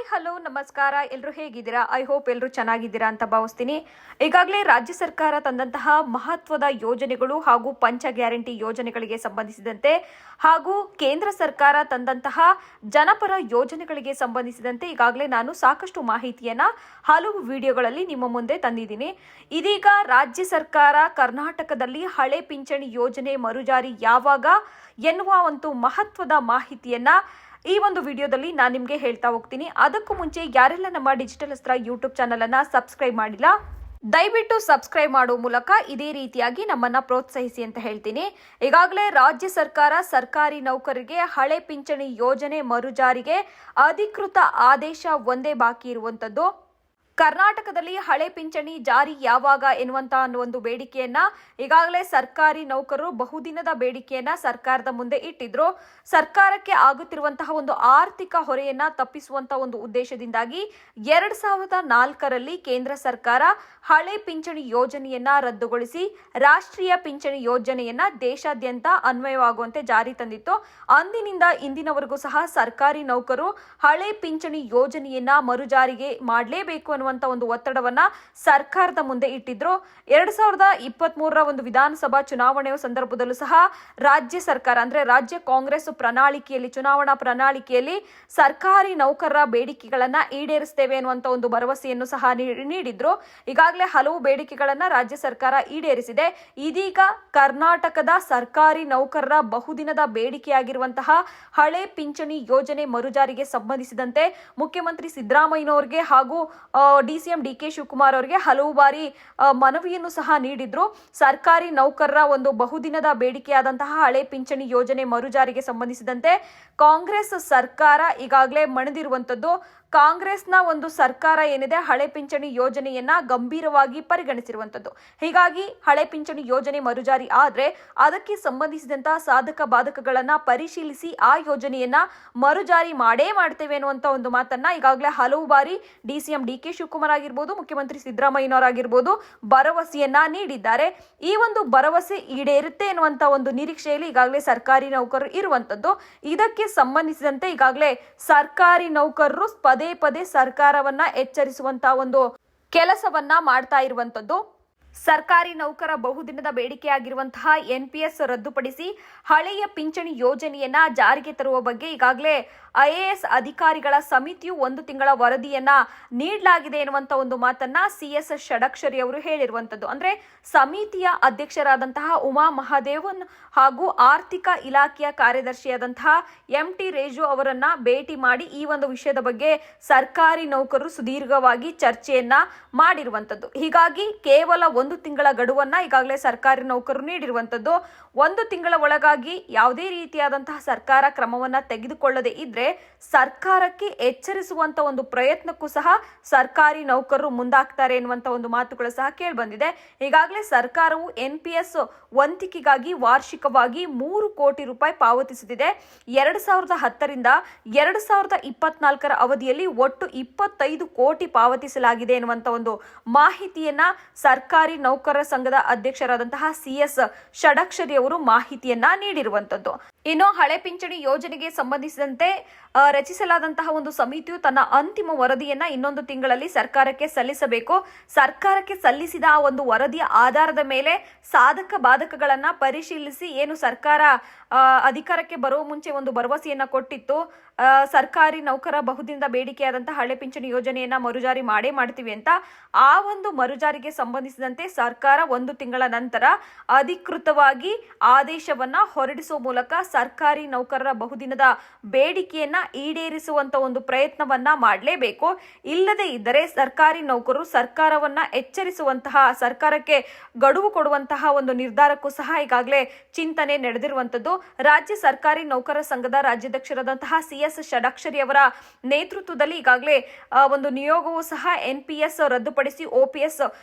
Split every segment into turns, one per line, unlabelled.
Hello ನಮಸ್ಕಾರ. ಎಲ್ಲರೂ ಹೇಗಿದ್ದೀರಾ? ಐ ಹೋಪ್ ಎಲ್ಲರೂ ಚೆನ್ನಾಗಿದ್ದೀರಾ ಅಂತ ಭಾವಿಸ್ತೀನಿ. ಈಗಾಗಲೇ ರಾಜ್ಯ ಸರ್ಕಾರ ತಂದಂತಹ ಮಹತ್ವದ ಯೋಜನೆಗಳು ಹಾಗೂ ಪಂಚ ಗ್ಯಾರಂಟಿ ಯೋಜನೆಗಳಿಗೆ ಸಂಬಂಧಿಸಿದಂತೆ ಹಾಗೂ ಕೇಂದ್ರ ಸರ್ಕಾರ ತಂದಂತಹ ಜನಪರ ಯೋಜನೆಗಳಿಗೆ ಸಂಬಂಧಿಸಿದಂತೆ ಈಗಾಗಲೇ ನಾನು ಸಾಕಷ್ಟು ಮಾಹಿತಿಯನ್ನ ಹಲವು ವಿಡಿಯೋಗಳಲ್ಲಿ ನಿಮ್ಮ ಮುಂದೆ ತಂದಿದ್ದೀನಿ. ಇದೀಗ ರಾಜ್ಯ ಸರ್ಕಾರ ಕರ್ನಾಟಕದಲ್ಲಿ ಹಳೆ ಪಿಂಚಣಿ ಯೋಜನೆ ಮರುಜಾರಿ ಯಾವಾಗ ಎನ್ನುವ ಒಂದು ಮಹತ್ವದ ಮಾಹಿತಿಯನ್ನ ಈ ಒಂದು ವಿಡಿಯೋದಲ್ಲಿ ನಾನು ನಿಮಗೆ ಹೇಳ್ತಾ ಹೋಗ್ತೀನಿ. ಅದಕ್ಕೂ ಮುಂಚೆ ಯಾರೆಲ್ಲ ನಮ್ಮ ಡಿಜಿಟಲ್ ಅಸ್ತ್ರ ಯೂಟ್ಯೂಬ್ ಚಾನಲ್ ಅನ್ನ ಸಬ್ಸ್ಕ್ರೈಬ್ ಮಾಡಿಲ್ಲ, ದಯವಿಟ್ಟು ಸಬ್ಸ್ಕ್ರೈಬ್ ಮಾಡುವ ಮೂಲಕ ಇದೇ ರೀತಿಯಾಗಿ ನಮ್ಮನ್ನ ಪ್ರೋತ್ಸಾಹಿಸಿ ಅಂತ ಹೇಳ್ತೀನಿ. ಈಗಾಗಲೇ ರಾಜ್ಯ ಸರ್ಕಾರ ಸರ್ಕಾರಿ ನೌಕರರಿಗೆ ಹಳೆ ಪಿಂಚಣಿ ಯೋಜನೆ ಮರುಜಾರಿಗೆ ಅಧಿಕೃತ ಆದೇಶ ಒಂದೇ ಬಾಕಿ ಇರುವಂತದ್ದು. ಕರ್ನಾಟಕದಲ್ಲಿ ಹಳೆ ಪಿಂಚಣಿ ಜಾರಿ ಯಾವಾಗ ಎನ್ನುವಂತಹ ಒಂದು ಬೇಡಿಕೆಯನ್ನ ಈಗಾಗಲೇ ಸರ್ಕಾರಿ ನೌಕರರು ಬಹುದಿನದ ಬೇಡಿಕೆಯನ್ನ ಸರ್ಕಾರದ ಮುಂದೆ ಇಟ್ಟಿದ್ರು. ಸರ್ಕಾರಕ್ಕೆ ಆಗುತ್ತಿರುವಂತಹ ಒಂದು ಆರ್ಥಿಕ ಹೊರೆಯನ್ನ ತಪ್ಪಿಸುವಂತಹ ಒಂದು ಉದ್ದೇಶದಿಂದಾಗಿ 2004ರಲ್ಲಿ ಕೇಂದ್ರ ಸರ್ಕಾರ ಹಳೆ ಪಿಂಚಣಿ ಯೋಜನೆಯನ್ನ ರದ್ದುಗೊಳಿಸಿ ರಾಷ್ಟ್ರೀಯ ಪಿಂಚಣಿ ಯೋಜನೆಯನ್ನ ದೇಶಾದ್ಯಂತ ಅನ್ವಯವಾಗುವಂತೆ ಜಾರಿ ತಂದಿತ್ತು. ಅಂದಿನಿಂದ ಇಂದಿನವರೆಗೂ ಸಹ ಸರ್ಕಾರಿ ನೌಕರರು ಹಳೆ ಪಿಂಚಣಿ ಯೋಜನೆಯನ್ನ ಮರುಜಾರಿಗೆ ಮಾಡಲೇಬೇಕು ಅನ್ನುವಂತ ಒಂದು ಒತ್ತಡವನ್ನ ಸರ್ಕಾರದ ಮುಂದೆ ಇಟ್ಟಿದ್ರು. 2023ರ ಒಂದು ವಿಧಾನಸಭಾ ಚುನಾವಣೆಯ ಸಂದರ್ಭದಲ್ಲೂ ಸಹ ರಾಜ್ಯ ಸರ್ಕಾರ ಅಂದ್ರೆ ರಾಜ್ಯ ಕಾಂಗ್ರೆಸ್ ಪ್ರಣಾಳಿಕೆಯಲ್ಲಿ ಚುನಾವಣಾ ಪ್ರಣಾಳಿಕೆಯಲ್ಲಿ ಸರ್ಕಾರಿ ನೌಕರರ ಬೇಡಿಕೆಗಳನ್ನ ಈಡೇರಿಸುತ್ತೇವೆ ಅನ್ನುವಂತ ಒಂದು ಭರವಸೆಯನ್ನು ಸಹ ನೀಡಿದ್ರು. ಈಗಾಗಲೇ ಹಲವು ಬೇಡಿಕೆಗಳನ್ನ ರಾಜ್ಯ ಸರ್ಕಾರ ಈಡೇರಿಸಿದೆ. ಇದೀಗ ಕರ್ನಾಟಕದ ಸರ್ಕಾರಿ ನೌಕರರ ಬಹುದಿನದ ಬೇಡಿಕೆಯಾಗಿರುವಂತಹ ಹಳೆ ಪಿಂಚಣಿ ಯೋಜನೆ ಮರುಜಾರಿಗೆ ಸಂಬಂಧಿಸಿದಂತೆ ಮುಖ್ಯಮಂತ್ರಿ ಸಿದ್ದರಾಮಯ್ಯನವರಿಗೆ ಹಾಗೂ ಡಿಸಿಎಂ ಡಿಕೆ ಶಿವಕುಮಾರ್ ಅವರಿಗೆ ಹಲವು ಬಾರಿ ಮನವಿಯನ್ನು ಸಹ ನೀಡಿದ್ರು. ಸರ್ಕಾರಿ ನೌಕರರ ಒಂದು ಬಹುದಿನದ ಬೇಡಿಕೆಯಾದಂತಹ ಹಳೆ ಪಿಂಚಣಿ ಯೋಜನೆ ಮರುಜಾರಿಗೆ ಸಂಬಂಧಿಸಿದಂತೆ ಕಾಂಗ್ರೆಸ್ ಸರ್ಕಾರ ಈಗಾಗಲೇ ಮಣಿದಿರುವಂತದ್ದು. ಕಾಂಗ್ರೆಸ್ನ ಒಂದು ಸರ್ಕಾರ ಏನಿದೆ ಹಳೆ ಪಿಂಚಣಿ ಯೋಜನೆಯನ್ನ ಗಂಭೀರವಾಗಿ ಪರಿಗಣಿಸಿರುವಂತದ್ದು. ಹೀಗಾಗಿ ಹಳೆ ಪಿಂಚಣಿ ಯೋಜನೆ ಮರುಜಾರಿ ಆದ್ರೆ ಅದಕ್ಕೆ ಸಂಬಂಧಿಸಿದಂತಹ ಸಾಧಕ ಬಾಧಕಗಳನ್ನ ಪರಿಶೀಲಿಸಿ ಆ ಯೋಜನೆಯನ್ನ ಮರುಜಾರಿ ಮಾಡೇ ಮಾಡ್ತೇವೆ ಅನ್ನುವಂತ ಒಂದು ಮಾತನ್ನ ಈಗಾಗಲೇ ಹಲವು ಬಾರಿ ಡಿಸಿಎಂ ಡಿಕೆ ಶಿವಕುಮಾರ್ ಆಗಿರ್ಬೋದು, ಮುಖ್ಯಮಂತ್ರಿ ಸಿದ್ದರಾಮಯ್ಯನವರಾಗಿರ್ಬೋದು ಭರವಸೆಯನ್ನ ನೀಡಿದ್ದಾರೆ. ಈ ಒಂದು ಭರವಸೆ ಈಡೇರುತ್ತೆ ಎನ್ನುವಂತ ಒಂದು ನಿರೀಕ್ಷೆಯಲ್ಲಿ ಈಗಾಗಲೇ ಸರ್ಕಾರಿ ನೌಕರರು ಇರುವಂತದ್ದು. ಇದಕ್ಕೆ ಸಂಬಂಧಿಸಿದಂತೆ ಈಗಾಗಲೇ ಸರ್ಕಾರಿ ನೌಕರರು ಪದೇ ಸರ್ಕಾರವನ್ನ ಎಚ್ಚರಿಸುವಂತಹ ಒಂದು ಕೆಲಸವನ್ನ ಮಾಡ್ತಾ ಇರುವಂತದ್ದು. ಸರ್ಕಾರಿ ನೌಕರ ಬಹುದಿನದ ಬೇಡಿಕೆಯಾಗಿರುವಂತಹ NPS ರದ್ದುಪಡಿಸಿ ಹಳೆಯ ಪಿಂಚಣಿ ಯೋಜನೆಯನ್ನ ಜಾರಿಗೆ ತರುವ ಬಗ್ಗೆ ಈಗಾಗಲೇ IAS ಅಧಿಕಾರಿಗಳ ಸಮಿತಿಯು 1 ತಿಂಗಳ ವರದಿಯನ್ನ ನೀಡಲಾಗಿದೆ ಎನ್ನುವಂತ ಒಂದು ಮಾತನ್ನ CS ಷಡಕ್ಷರಿ ಅವರು ಹೇಳಿರುವಂತದ್ದು. ಅಂದ್ರೆ ಸಮಿತಿಯ ಅಧ್ಯಕ್ಷರಾದಂತಹ ಉಮಾ ಮಹಾದೇವನ್ ಹಾಗೂ ಆರ್ಥಿಕ ಇಲಾಖೆಯ ಕಾರ್ಯದರ್ಶಿಯಾದಂತಹ MT ರೇಜು ಅವರನ್ನ ಭೇಟಿ ಮಾಡಿ ಈ ಒಂದು ವಿಷಯದ ಬಗ್ಗೆ ಸರ್ಕಾರಿ ನೌಕರರು ಸುದೀರ್ಘವಾಗಿ ಚರ್ಚೆಯನ್ನ ಮಾಡಿರುವಂತದ್ದು. ಹೀಗಾಗಿ ಕೇವಲ 1 ತಿಂಗಳ ಗಡುವನ್ನ ಈಗಾಗಲೇ ಸರ್ಕಾರಿ ನೌಕರರು ನೀಡಿರುವಂತದ್ದು. 1 ತಿಂಗಳ ಒಳಗಾಗಿ ಯಾವುದೇ ರೀತಿಯಾದಂತಹ ಸರ್ಕಾರ ಕ್ರಮವನ್ನ ತೆಗೆದುಕೊಳ್ಳದೆ ಇದ್ರೆ ಸರ್ಕಾರಕ್ಕೆ ಎಚ್ಚರಿಸುವಂತ ಒಂದು ಪ್ರಯತ್ನಕ್ಕೂ ಸಹ ಸರ್ಕಾರಿ ನೌಕರರು ಮುಂದಾಗ್ತಾರೆ ಎನ್ನುವಂತ ಒಂದು ಮಾತುಗಳು ಸಹ ಕೇಳಿಬಂದಿದೆ. ಈಗಾಗಲೇ ಸರ್ಕಾರವು NPS ವಂತಿಕೆಗಾಗಿ ವಾರ್ಷಿಕವಾಗಿ 3 ಕೋಟಿ ರೂಪಾಯಿ ಪಾವತಿಸುತ್ತಿದೆ. 2010ರಿಂದ 2024ರ ಅವಧಿಯಲ್ಲಿ ಒಟ್ಟು 25 ಕೋಟಿ ಪಾವತಿಸಲಾಗಿದೆ ಎನ್ನುವಂತ ಒಂದು ಮಾಹಿತಿಯನ್ನ ಸರ್ಕಾರಿ ನೌಕರರ ಸಂಘದ ಅಧ್ಯಕ್ಷರಾದಂತಹ CS ಷಡಕ್ಷರಿ ಅವರು ಮಾಹಿತಿಯನ್ನ ನೀಡಿರುವಂತದ್ದು. ಇನ್ನು ಹಳೆ ಪಿಂಚಣಿ ಯೋಜನೆಗೆ ಸಂಬಂಧಿಸಿದಂತೆ ರಚಿಸಲಾದಂತಹ ಒಂದು ಸಮಿತಿಯು ತನ್ನ ಅಂತಿಮ ವರದಿಯನ್ನ 1 ತಿಂಗಳಲ್ಲಿ ಸರ್ಕಾರಕ್ಕೆ ಸಲ್ಲಿಸಬೇಕು. ಸರ್ಕಾರಕ್ಕೆ ಸಲ್ಲಿಸಿದ ಆ ಒಂದು ವರದಿಯ ಆಧಾರದ ಮೇಲೆ ಸಾಧಕ ಬಾಧಕಗಳನ್ನ ಪರಿಶೀಲಿಸಿ ಏನು ಸರ್ಕಾರ ಅಧಿಕಾರಕ್ಕೆ ಬರುವ ಮುಂಚೆ ಒಂದು ಭರವಸೆಯನ್ನ ಕೊಟ್ಟಿತ್ತು, ಸರ್ಕಾರಿ ನೌಕರ ಬಹುದಿನದ ಬೇಡಿಕೆಯಾದಂತಹ ಹಳೆ ಪಿಂಚಣಿ ಯೋಜನೆಯನ್ನ ಮರುಜಾರಿ ಮಾಡೇ ಮಾಡ್ತೀವಿ ಅಂತ, ಆ ಒಂದು ಮರುಜಾರಿಗೆ ಸಂಬಂಧಿಸಿದಂತೆ ಸರ್ಕಾರ 1 ತಿಂಗಳ ನಂತರ ಅಧಿಕೃತವಾಗಿ ಆದೇಶವನ್ನ ಹೊರಡಿಸುವ ಮೂಲಕ ಸರ್ಕಾರಿ ನೌಕರರ ಬಹುದಿನದ ಬೇಡಿಕೆಯನ್ನ ಈಡೇರಿಸುವಂತ ಒಂದು ಪ್ರಯತ್ನವನ್ನ ಮಾಡಲೇಬೇಕು. ಇಲ್ಲದೆ ಇದ್ದರೆ ಸರ್ಕಾರಿ ನೌಕರರು ಸರ್ಕಾರವನ್ನ ಎಚ್ಚರಿಸುವಂತಹ, ಸರ್ಕಾರಕ್ಕೆ ಗಡುವು ಕೊಡುವಂತಹ ಒಂದು ನಿರ್ಧಾರಕ್ಕೂ ಸಹ ಈಗಾಗಲೇ ಚಿಂತನೆ ನಡೆದಿರುವಂತದ್ದು. ರಾಜ್ಯ ಸರ್ಕಾರಿ ನೌಕರರ ಸಂಘದ ರಾಜ್ಯಾಧ್ಯಕ್ಷರಾದಂತಹ CS ಷಡಕ್ಷರಿ ಅವರ ನೇತೃತ್ವದಲ್ಲಿ ಈಗಾಗಲೇ ಒಂದು ನಿಯೋಗವು ಸಹ NPS ರದ್ದುಪಡಿಸಿ OPS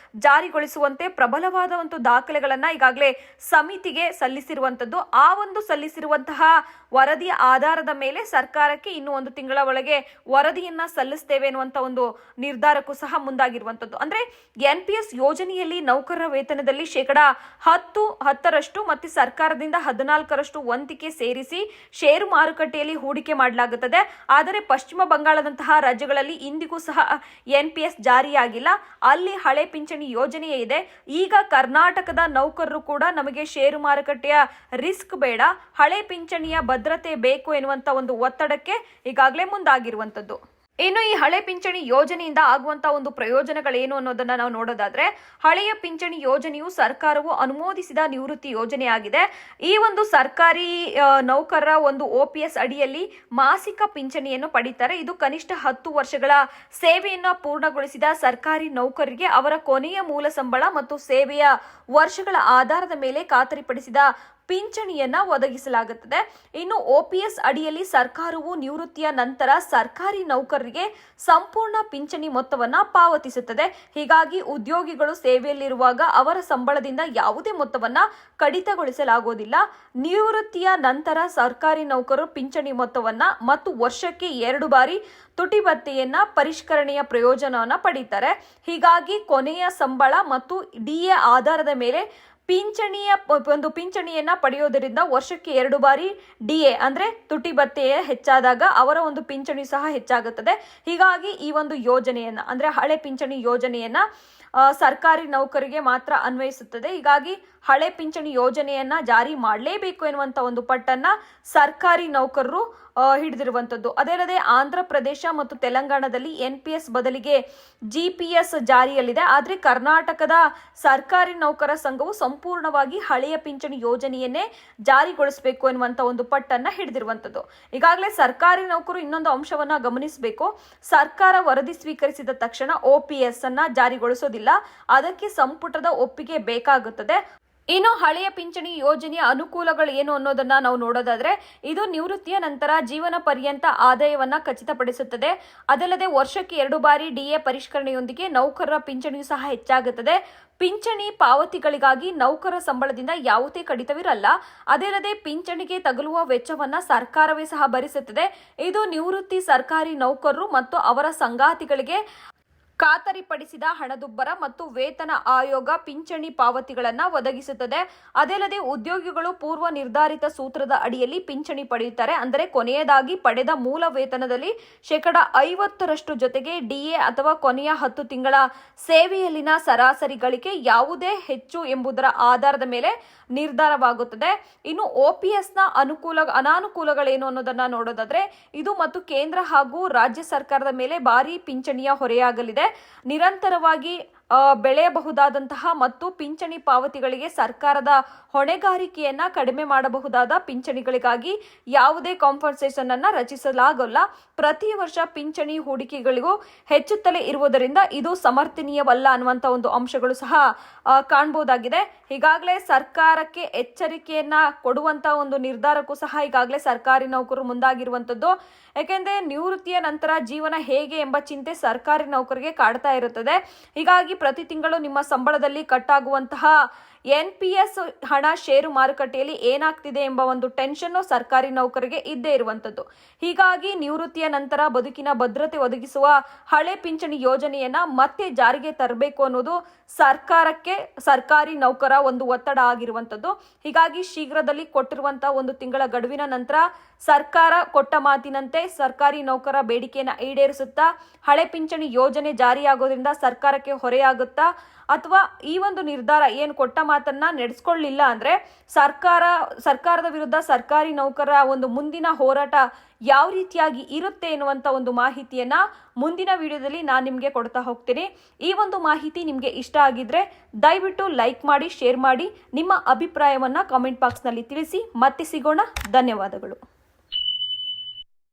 ಜಾರಿಗೊಳಿಸುವಂತೆ ಪ್ರಬಲವಾದ ಒಂದು ದಾಖಲೆಗಳನ್ನ ಈಗಾಗಲೇ ಸಮಿತಿಗೆ ಸಲ್ಲಿಸಿರುವಂತದ್ದು. ಆ ಒಂದು ಸಲ್ಲಿಸಿರುವಂತಹ ವರದಿಯ ಆಧಾರದ ಮೇಲೆ ಸರ್ಕಾರಕ್ಕೆ ಇನ್ನು 1 ತಿಂಗಳ ಒಳಗೆ ವರದಿಯನ್ನ ಸಲ್ಲಿಸ್ತೇವೆ ಅನ್ನುವಂತ ಒಂದು ನಿರ್ಧಾರಕ್ಕೂ ಸಹ ಮುಂದಾಗಿರುವಂತದ್ದು. ಅಂದ್ರೆ NPS ಯೋಜನೆಯಲ್ಲಿ ನೌಕರರ ವೇತನದಲ್ಲಿ 10% ಮತ್ತೆ ಸರ್ಕಾರದಿಂದ 14% ವಂತಿಕೆ ಸೇರಿಸಿ ಷೇರು ಮಾರುಕಟ್ಟೆಯಲ್ಲಿ ಹೂಡಿಕೆ ಮಾಡಲಾಗುತ್ತೆ. ಒದಗಿಸಲಾಗುತ್ತದೆ. ಆದರೆ ಪಶ್ಚಿಮ ಬಂಗಾಳದಂತಹ ರಾಜ್ಯಗಳಲ್ಲಿ ಇಂದಿಗೂ ಸಹ NPS ಜಾರಿಯಾಗಿಲ್ಲ. ಅಲ್ಲಿ ಹಳೆ ಪಿಂಚಣಿ ಯೋಜನೆಯೇ ಇದೆ. ಈಗ ಕರ್ನಾಟಕದ ನೌಕರರು ಕೂಡ ನಮಗೆ ಷೇರು ಮಾರುಕಟ್ಟೆಯ ರಿಸ್ಕ್ ಬೇಡ, ಹಳೆ ಪಿಂಚಣಿಯ ಭದ್ರತೆ ಬೇಕು ಎನ್ನುವಂತ ಒಂದು ಒತ್ತಡಕ್ಕೆ ಈಗಾಗಲೇ ಮುಂದಾಗಿರುವಂತದ್ದು. ಇನ್ನು ಈ ಹಳೆ ಪಿಂಚಣಿ ಯೋಜನೆಯಿಂದ ಆಗುವಂತಹ ಒಂದು ಪ್ರಯೋಜನಗಳೇನು ಅನ್ನೋದನ್ನ ನಾವು ನೋಡೋದಾದ್ರೆ, ಹಳೆಯ ಪಿಂಚಣಿ ಯೋಜನೆಯು ಸರ್ಕಾರವು ಅನುಮೋದಿಸಿದ ನಿವೃತ್ತಿ ಯೋಜನೆಯಾಗಿದೆ. ಈ ಒಂದು ಸರ್ಕಾರಿ ನೌಕರರ ಒಂದು OPS ಅಡಿಯಲ್ಲಿ ಮಾಸಿಕ ಪಿಂಚಣಿಯನ್ನು ಪಡೀತಾರೆ. ಇದು ಕನಿಷ್ಠ 10 ವರ್ಷಗಳ ಸೇವೆಯನ್ನ ಪೂರ್ಣಗೊಳಿಸಿದ ಸರ್ಕಾರಿ ನೌಕರರಿಗೆ ಅವರ ಕೊನೆಯ ಮೂಲ ಸಂಬಳ ಮತ್ತು ಸೇವೆಯ ವರ್ಷಗಳ ಆಧಾರದ ಮೇಲೆ ಖಾತರಿಪಡಿಸಿದ ಪಿಂಚಣಿಯನ್ನ ಒದಗಿಸಲಾಗುತ್ತದೆ. ಇನ್ನು OPS ಅಡಿಯಲ್ಲಿ ಸರ್ಕಾರವು ನಿವೃತ್ತಿಯ ನಂತರ ಸರ್ಕಾರಿ ನೌಕರರಿಗೆ ಸಂಪೂರ್ಣ ಪಿಂಚಣಿ ಮೊತ್ತವನ್ನ ಪಾವತಿಸುತ್ತದೆ. ಹೀಗಾಗಿ ಉದ್ಯೋಗಿಗಳು ಸೇವೆಯಲ್ಲಿರುವಾಗ ಅವರ ಸಂಬಳದಿಂದ ಯಾವುದೇ ಮೊತ್ತವನ್ನ ಕಡಿತಗೊಳಿಸಲಾಗುವುದಿಲ್ಲ. ನಿವೃತ್ತಿಯ ನಂತರ ಸರ್ಕಾರಿ ನೌಕರರು ಪಿಂಚಣಿ ಮೊತ್ತವನ್ನ ಮತ್ತು ವರ್ಷಕ್ಕೆ 2 ಬಾರಿ ತುಟಿ ಭತ್ಯೆಯನ್ನ ಪರಿಷ್ಕರಣೆಯ ಪ್ರಯೋಜನವನ್ನ ಪಡೀತಾರೆ. ಹೀಗಾಗಿ ಕೊನೆಯ ಸಂಬಳ ಮತ್ತು DA ಆಧಾರದ ಮೇಲೆ ಪಿಂಚಣಿಯನ್ನ ಪಡೆಯೋದರಿಂದ ವರ್ಷಕ್ಕೆ 2 ಬಾರಿ DA ಅಂದ್ರೆ ತುಟಿ ಭತ್ಯೆ ಹೆಚ್ಚಾದಾಗ ಅವರ ಒಂದು ಪಿಂಚಣಿ ಸಹ ಹೆಚ್ಚಾಗುತ್ತದೆ. ಹೀಗಾಗಿ ಈ ಒಂದು ಯೋಜನೆಯನ್ನ ಅಂದ್ರೆ ಹಳೆ ಪಿಂಚಣಿ ಯೋಜನೆಯನ್ನ ಸರ್ಕಾರಿ ನೌಕರಿಗೆ ಮಾತ್ರ ಅನ್ವಯಿಸುತ್ತದೆ. ಹೀಗಾಗಿ ಹಳೆ ಪಿಂಚಣಿ ಯೋಜನೆಯನ್ನ ಜಾರಿ ಮಾಡಲೇಬೇಕು ಎನ್ನುವಂತ ಒಂದು ಪಟ್ಟನ್ನ ಸರ್ಕಾರಿ ನೌಕರರು ಹಿಡಿದಿರುವಂತದ್ದು. ಅದಲ್ಲದೆ ಆಂಧ್ರ ಪ್ರದೇಶ ಮತ್ತು ತೆಲಂಗಾಣದಲ್ಲಿ NPS ಬದಲಿಗೆ GPS ಜಾರಿಯಲ್ಲಿದೆ. ಆದ್ರೆ ಕರ್ನಾಟಕದ ಸರ್ಕಾರಿ ನೌಕರ ಸಂಘವು ಸಂಪೂರ್ಣವಾಗಿ ಹಳೆಯ ಪಿಂಚಣಿ ಯೋಜನೆಯನ್ನೇ ಜಾರಿಗೊಳಿಸಬೇಕು ಎನ್ನುವಂತ ಒಂದು ಪಟ್ಟನ್ನ ಹಿಡಿದಿರುವಂತದ್ದು. ಈಗಾಗಲೇ ಸರ್ಕಾರಿ ನೌಕರು ಇನ್ನೊಂದು ಅಂಶವನ್ನ ಗಮನಿಸಬೇಕು. ಸರ್ಕಾರ ವರದಿ ಸ್ವೀಕರಿಸಿದ ತಕ್ಷಣ OPS ಅನ್ನ ಜಾರಿಗೊಳಿಸೋದಿಲ್ಲ, ಅದಕ್ಕೆ ಸಂಪುಟದ ಒಪ್ಪಿಗೆ ಬೇಕಾಗುತ್ತದೆ. ಇನ್ನು ಹಳೆಯ ಪಿಂಚಣಿ ಯೋಜನೆಯ ಅನುಕೂಲಗಳು ಏನು ಅನ್ನೋದನ್ನ ನಾವು ನೋಡೋದಾದ್ರೆ, ಇದು ನಿವೃತ್ತಿಯ ನಂತರ ಜೀವನ ಪರ್ಯಂತ ಆದಾಯವನ್ನ ಖಚಿತಪಡಿಸುತ್ತದೆ. ಅದಲ್ಲದೆ ವರ್ಷಕ್ಕೆ 2 ಬಾರಿ DA ಪರಿಷ್ಕರಣೆಯೊಂದಿಗೆ ನೌಕರರ ಪಿಂಚಣಿಯು ಸಹ ಹೆಚ್ಚಾಗುತ್ತದೆ. ಪಿಂಚಣಿ ಪಾವತಿಗಳಿಗಾಗಿ ನೌಕರ ಸಂಬಳದಿಂದ ಯಾವುದೇ ಕಡಿತವಿರಲ್ಲ. ಅದಲ್ಲದೆ ಪಿಂಚಣಿಗೆ ತಗುಲುವ ವೆಚ್ಚವನ್ನ ಸರ್ಕಾರವೇ ಸಹ ಭರಿಸುತ್ತದೆ. ಇದು ನಿವೃತ್ತಿ ಸರ್ಕಾರಿ ನೌಕರರು ಮತ್ತು ಅವರ ಸಂಗಾತಿಗಳಿಗೆ ಖಾತರಿಪಡಿಸಿದ ಹಣದುಬ್ಬರ ಮತ್ತು ವೇತನ ಆಯೋಗ ಪಿಂಚಣಿ ಪಾವತಿಗಳನ್ನು ಒದಗಿಸುತ್ತದೆ. ಅದಲ್ಲದೆ ಉದ್ಯೋಗಿಗಳು ಪೂರ್ವ ನಿರ್ಧಾರಿತ ಸೂತ್ರದ ಅಡಿಯಲ್ಲಿ ಪಿಂಚಣಿ ಪಡೆಯುತ್ತಾರೆ. ಅಂದರೆ ಕೊನೆಯದಾಗಿ ಪಡೆದ ಮೂಲ ವೇತನದಲ್ಲಿ 50% ಜೊತೆಗೆ DA ಅಥವಾ ಕೊನೆಯ 10 ತಿಂಗಳ ಸೇವೆಯಲ್ಲಿನ ಸರಾಸರಿ ಗಳಿಕೆ ಯಾವುದೇ ಹೆಚ್ಚು ಎಂಬುದರ ಆಧಾರದ ಮೇಲೆ ನಿರ್ಧಾರವಾಗುತ್ತದೆ. ಇನ್ನು OPSನ ಅನಾನುಕೂಲಗಳೇನು ಅನ್ನೋದನ್ನ ನೋಡೋದಾದ್ರೆ, ಇದು ಮತ್ತು ಕೇಂದ್ರ ಹಾಗೂ ರಾಜ್ಯ ಸರ್ಕಾರದ ಮೇಲೆ ಭಾರಿ ಪಿಂಚಣಿಯ ಹೊರೆಯಾಗಲಿದೆ. ನಿರಂತರವಾಗಿ ಬೆಳೆಯಬಹುದಾದಂತಹ ಮತ್ತು ಪಿಂಚಣಿ ಪಾವತಿಗಳಿಗೆ ಸರ್ಕಾರದ ಹೊಣೆಗಾರಿಕೆಯನ್ನ ಕಡಿಮೆ ಮಾಡಬಹುದಾದ ಪಿಂಚಣಿಗಳಿಗಾಗಿ ಯಾವುದೇ ಕಾಂಪನ್ಸೇಷನ್ ಅನ್ನ ರಚಿಸಲಾಗಲ್ಲ. ಪ್ರತಿ ವರ್ಷ ಪಿಂಚಣಿ ಹೂಡಿಕೆಗಳಿಗೂ ಹೆಚ್ಚುತ್ತಲೇ ಇರುವುದರಿಂದ ಇದು ಸಮರ್ಥನೀಯವಲ್ಲ ಅನ್ನುವಂತ ಒಂದು ಅಂಶಗಳು ಸಹ ಕಾಣಬಹುದಾಗಿದೆ. ಈಗಾಗಲೇ ಸರ್ಕಾರಕ್ಕೆ ಎಚ್ಚರಿಕೆಯನ್ನ ಕೊಡುವಂತ ಒಂದು ನಿರ್ಧಾರಕ್ಕೂ ಸಹ ಈಗಾಗಲೇ ಸರ್ಕಾರಿ ನೌಕರರು ಮುಂದಾಗಿರುವಂತದ್ದು. ಯಾಕೆಂದ್ರೆ ನಿವೃತ್ತಿಯ ನಂತರ ಜೀವನ ಹೇಗೆ ಎಂಬ ಚಿಂತೆ ಸರ್ಕಾರಿ ನೌಕರಿಗೆ ಕಾಡ್ತಾ ಇರುತ್ತದೆ. ಹೀಗಾಗಿ ಪ್ರತಿ ತಿಂಗಳು ನಿಮ್ಮ ಸಂಬಳದಲ್ಲಿ ಕಟ್ಟಾಗುವಂತಹ NPS ಹಣ ಷೇರು ಮಾರುಕಟ್ಟೆಯಲ್ಲಿ ಏನಾಗ್ತಿದೆ ಎಂಬ ಒಂದು ಟೆನ್ಷನ್ ಸರ್ಕಾರಿ ನೌಕರಿಗೆ ಇದ್ದೇ ಇರುವಂತದ್ದು. ಹೀಗಾಗಿ ನಿವೃತ್ತಿಯ ನಂತರ ಬದುಕಿನ ಭದ್ರತೆ ಒದಗಿಸುವ ಹಳೆ ಪಿಂಚಣಿ ಯೋಜನೆಯನ್ನ ಮತ್ತೆ ಜಾರಿಗೆ ತರಬೇಕು ಅನ್ನೋದು ಸರ್ಕಾರಿ ನೌಕರ ಒಂದು ಒತ್ತಡ ಆಗಿರುವಂತದ್ದು. ಹೀಗಾಗಿ ಶೀಘ್ರದಲ್ಲಿ ಕೊಟ್ಟಿರುವಂತಹ 1 ತಿಂಗಳ ಗಡುವಿನ ನಂತರ ಸರ್ಕಾರ ಕೊಟ್ಟ ಮಾತಿನಂತೆ ಸರ್ಕಾರಿ ನೌಕರ ಬೇಡಿಕೆಯನ್ನು ಈಡೇರಿಸುತ್ತಾ ಹಳೆ ಪಿಂಚಣಿ ಯೋಜನೆ ಜಾರಿಯಾಗೋದ್ರಿಂದ ಸರ್ಕಾರಕ್ಕೆ ಹೊರೆಯಾಗುತ್ತಾ ಅಥವಾ ಈ ಒಂದು ನಿರ್ಧಾರ ಏನು ಕೊಟ್ಟ ಮಾತನ್ನ ನಡೆಸ್ಕೊಳ್ಳಿಲ್ಲ ಅಂದ್ರೆ ಸರ್ಕಾರದ ವಿರುದ್ಧ ಸರ್ಕಾರಿ ನೌಕರರ ಒಂದು ಮುಂದಿನ ಹೋರಾಟ ಯಾವ ರೀತಿಯಾಗಿ ಇರುತ್ತೆ ಎನ್ನುವಂತ ಒಂದು ಮಾಹಿತಿಯನ್ನ ಮುಂದಿನ ವಿಡಿಯೋದಲ್ಲಿ ನಾನು ನಿಮಗೆ ಕೊಡ್ತಾ ಹೋಗ್ತೀನಿ. ಈ ಒಂದು ಮಾಹಿತಿ ನಿಮಗೆ ಇಷ್ಟ ಆಗಿದ್ರೆ ದಯವಿಟ್ಟು ಲೈಕ್ ಮಾಡಿ, ಶೇರ್ ಮಾಡಿ, ನಿಮ್ಮ ಅಭಿಪ್ರಾಯವನ್ನ ಕಾಮೆಂಟ್ ಬಾಕ್ಸ್ ನಲ್ಲಿ ತಿಳಿಸಿ. ಮತ್ತೆ ಸಿಗೋಣ. ಧನ್ಯವಾದಗಳು.